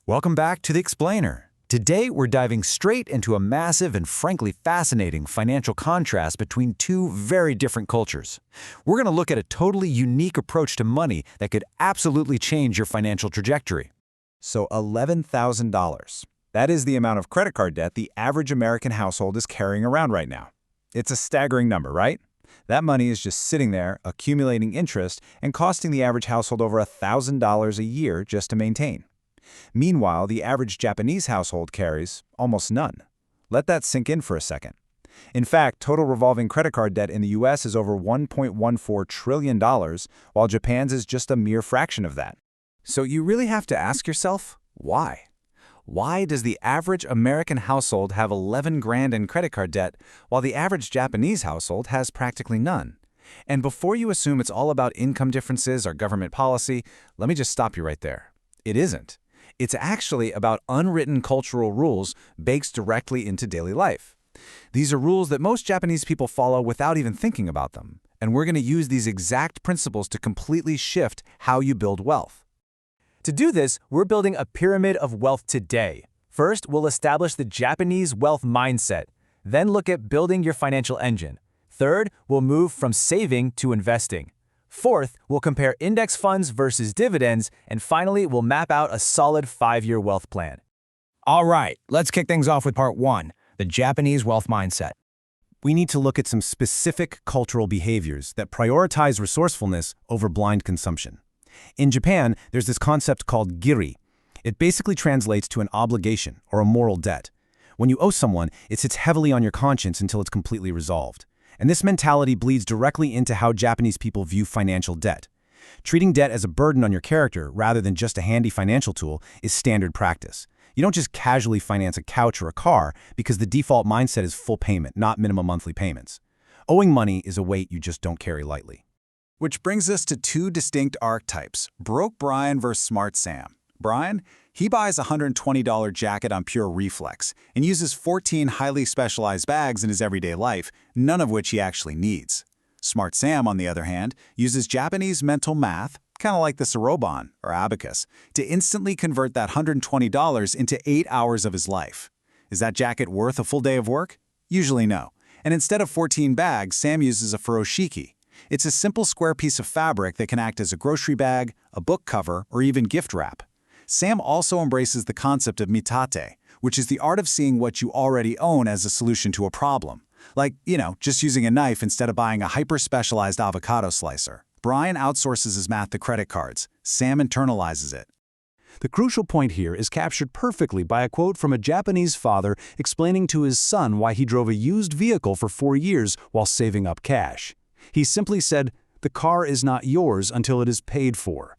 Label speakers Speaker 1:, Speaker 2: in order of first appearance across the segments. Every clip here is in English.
Speaker 1: Welcome back to The Explainer. Today, we're diving straight into a massive and frankly fascinating financial contrast between two very different cultures. We're going to look at a totally unique approach to money that could absolutely change your financial trajectory.
Speaker 2: So $11,000. That is the amount of credit card debt the average American household is carrying around right now. It's a staggering number, right? That money is just sitting there, accumulating interest, and costing the average household over $1,000 a year just to maintain. Meanwhile, the average Japanese household carries almost none. Let that sink in for a second. In fact, total revolving credit card debt in the US is over $1.14 trillion, while Japan's is just a mere fraction of that. So you really have to ask yourself, why? Why does the average American household have 11 grand in credit card debt, while the average Japanese household has practically none? And before you assume it's all about income differences or government policy, let me just stop you right there. It isn't. It's actually about unwritten cultural rules baked directly into daily life. These are rules that most Japanese people follow without even thinking about them, and we're going to use these exact principles to completely shift how you build wealth.
Speaker 3: To do this, we're building a pyramid of wealth today. First, we'll establish the Japanese wealth mindset. Then look at building your financial engine. Third, we'll move from saving to investing. Fourth, we'll compare index funds versus dividends. And finally, we'll map out a solid 5-year wealth plan.
Speaker 4: All right, let's kick things off with part 1, the Japanese wealth mindset.
Speaker 2: We need to look at some specific cultural behaviors that prioritize resourcefulness over blind consumption. In Japan, there's this concept called giri. It basically translates to an obligation or a moral debt. When you owe someone, it sits heavily on your conscience until it's completely resolved. And this mentality bleeds directly into how Japanese people view financial debt. Treating debt as a burden on your character rather than just a handy financial tool is standard practice. You don't just casually finance a couch or a car because the default mindset is full payment, not minimum monthly payments. Owing money is a weight you just don't carry lightly. Which brings us to two distinct archetypes, Broke Brian versus Smart Sam. Brian, he buys a $120 jacket on pure reflex and uses 14 highly specialized bags in his everyday life, none of which he actually needs. Smart Sam, on the other hand, uses Japanese mental math, kind of like the Soroban or abacus, to instantly convert that $120 into 8 hours of his life. Is that jacket worth a full day of work? Usually no. And instead of 14 bags, Sam uses a furoshiki. It's a simple square piece of fabric that can act as a grocery bag, a book cover, or even gift wrap. Sam also embraces the concept of mitate, which is the art of seeing what you already own as a solution to a problem. Like, just using a knife instead of buying a hyper-specialized avocado slicer. Brian outsources his math to credit cards. Sam internalizes it.
Speaker 5: The crucial point here is captured perfectly by a quote from a Japanese father explaining to his son why he drove a used vehicle for 4 years while saving up cash. He simply said, "The car is not yours until it is paid for."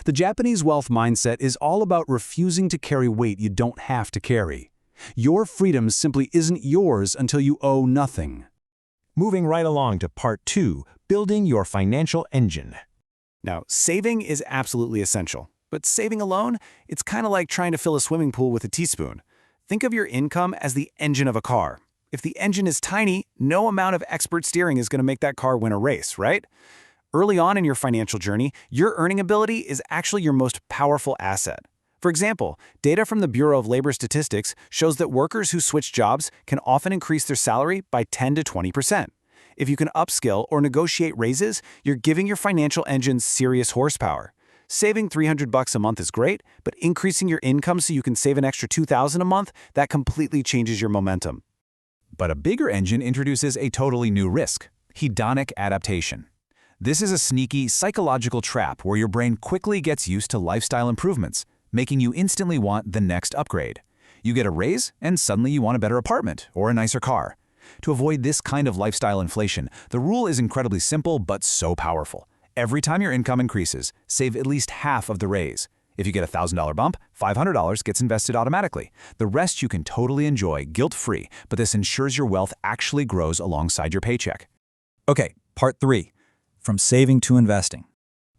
Speaker 5: The Japanese wealth mindset is all about refusing to carry weight you don't have to carry. Your freedom simply isn't yours until you owe nothing.
Speaker 4: Moving right along to part 2, building your financial engine.
Speaker 3: Now, saving is absolutely essential. But saving alone, it's kind of like trying to fill a swimming pool with a teaspoon. Think of your income as the engine of a car. If the engine is tiny, no amount of expert steering is going to make that car win a race, right? Early on in your financial journey, your earning ability is actually your most powerful asset. For example, data from the Bureau of Labor Statistics shows that workers who switch jobs can often increase their salary by 10 to 20%. If you can upskill or negotiate raises, you're giving your financial engine serious horsepower. Saving $300 a month is great, but increasing your income so you can save an extra $2,000 a month, that completely changes your momentum.
Speaker 1: But a bigger engine introduces a totally new risk: hedonic adaptation. This is a sneaky psychological trap where your brain quickly gets used to lifestyle improvements, making you instantly want the next upgrade. You get a raise, and suddenly you want a better apartment or a nicer car. To avoid this kind of lifestyle inflation, the rule is incredibly simple but so powerful. Every time your income increases, save at least half of the raise. If you get a $1,000 bump, $500 gets invested automatically. The rest you can totally enjoy guilt-free, but this ensures your wealth actually grows alongside your paycheck.
Speaker 2: Okay, part 3. From saving to investing.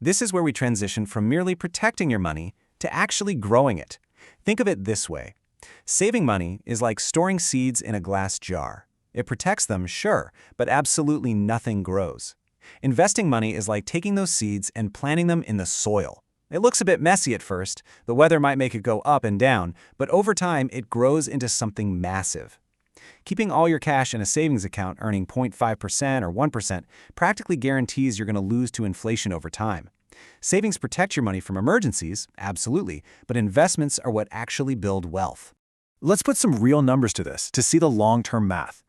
Speaker 3: This is where we transition from merely protecting your money to actually growing it. Think of it this way. Saving money is like storing seeds in a glass jar. It protects them, sure, but absolutely nothing grows. Investing money is like taking those seeds and planting them in the soil. It looks a bit messy at first, the weather might make it go up and down, but over time it grows into something massive. Keeping all your cash in a savings account earning 0.5% or 1% practically guarantees you're going to lose to inflation over time. Savings protect your money from emergencies, absolutely, but investments are what actually build wealth.
Speaker 2: Let's put some real numbers to this to see the long-term math.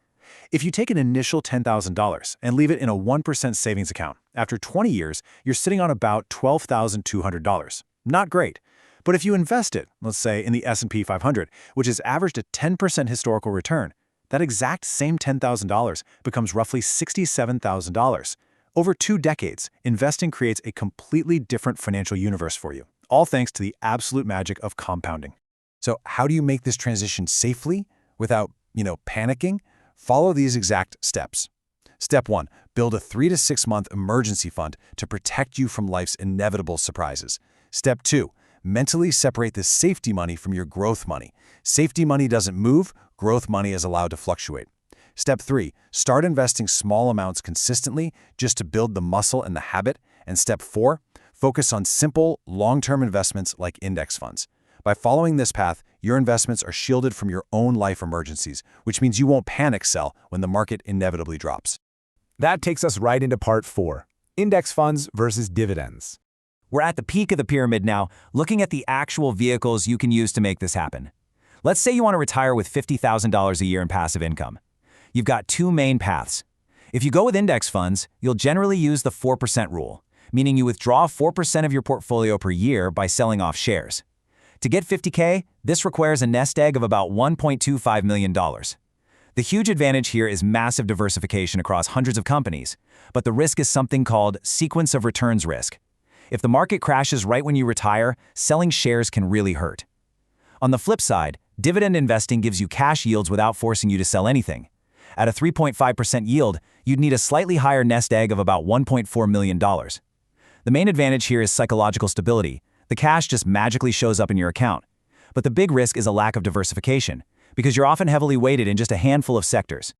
Speaker 2: If you take an initial $10,000 and leave it in a 1% savings account, after 20 years, you're sitting on about $12,200. Not great. But if you invest it, let's say in the S&P 500, which has averaged a 10% historical return, that exact same $10,000 becomes roughly $67,000. Over 2 decades, investing creates a completely different financial universe for you, all thanks to the absolute magic of compounding.
Speaker 5: So how do you make this transition safely without, panicking? Follow these exact steps. Step 1. Build a 3 to 6 month emergency fund to protect you from life's inevitable surprises. Step 2. Mentally separate the safety money from your growth money. Safety money doesn't move, growth money is allowed to fluctuate. Step 3. Start investing small amounts consistently just to build the muscle and the habit. And Step 4. Focus on simple, long-term investments like index funds. By following this path, your investments are shielded from your own life emergencies, which means you won't panic sell when the market inevitably drops.
Speaker 1: That takes us right into part 4, index funds versus dividends. We're at the peak of the pyramid now, looking at the actual vehicles you can use to make this happen. Let's say you want to retire with $50,000 a year in passive income. You've got 2 main paths. If you go with index funds, you'll generally use the 4% rule, meaning you withdraw 4% of your portfolio per year by selling off shares. To get $50K, this requires a nest egg of about $1.25 million. The huge advantage here is massive diversification across hundreds of companies, but the risk is something called sequence of returns risk. If the market crashes right when you retire, selling shares can really hurt. On the flip side, dividend investing gives you cash yields without forcing you to sell anything. At a 3.5% yield, you'd need a slightly higher nest egg of about $1.4 million. The main advantage here is psychological stability. The cash just magically shows up in your account. But the big risk is a lack of diversification, because you're often heavily weighted in just a handful of sectors.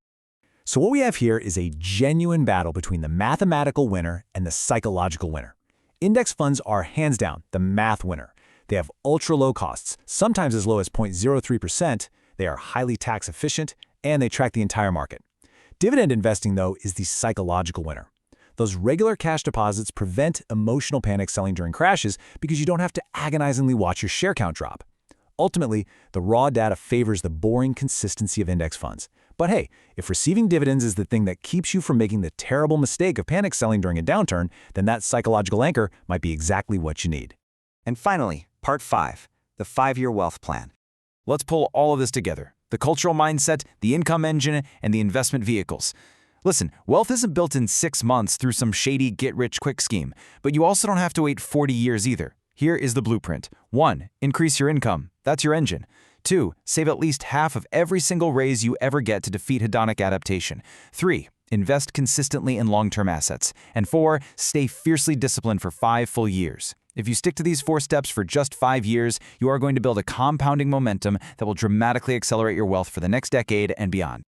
Speaker 1: So what we have here is a genuine battle between the mathematical winner and the psychological winner. Index funds are hands down the math winner. They have ultra-low costs, sometimes as low as 0.03%, they are highly tax efficient, and they track the entire market. Dividend investing, though, is the psychological winner. Those regular cash deposits prevent emotional panic selling during crashes because you don't have to agonizingly watch your share count drop. Ultimately, the raw data favors the boring consistency of index funds. But hey, if receiving dividends is the thing that keeps you from making the terrible mistake of panic selling during a downturn, then that psychological anchor might be exactly what you need.
Speaker 3: And finally, part 5, the 5-year wealth plan. Let's pull all of this together: the cultural mindset, the income engine, and the investment vehicles. Listen, wealth isn't built in 6 months through some shady get-rich-quick scheme, but you also don't have to wait 40 years either. Here is the blueprint. 1. Increase your income. That's your engine. 2. Save at least half of every single raise you ever get to defeat hedonic adaptation. 3. Invest consistently in long-term assets. And 4. Stay fiercely disciplined for 5 full years. If you stick to these 4 steps for just 5 years, you are going to build a compounding momentum that will dramatically accelerate your wealth for the next decade and beyond.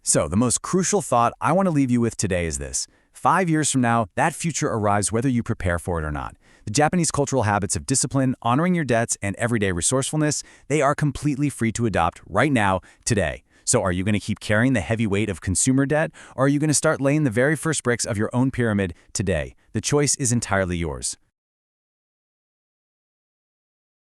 Speaker 1: So, the most crucial thought I want to leave you with today is this. 5 years from now, that future arrives whether you prepare for it or not. The Japanese cultural habits of discipline, honoring your debts, and everyday resourcefulness, they are completely free to adopt right now, today. So are you going to keep carrying the heavy weight of consumer debt, or are you going to start laying the very first bricks of your own pyramid today? The choice is entirely yours.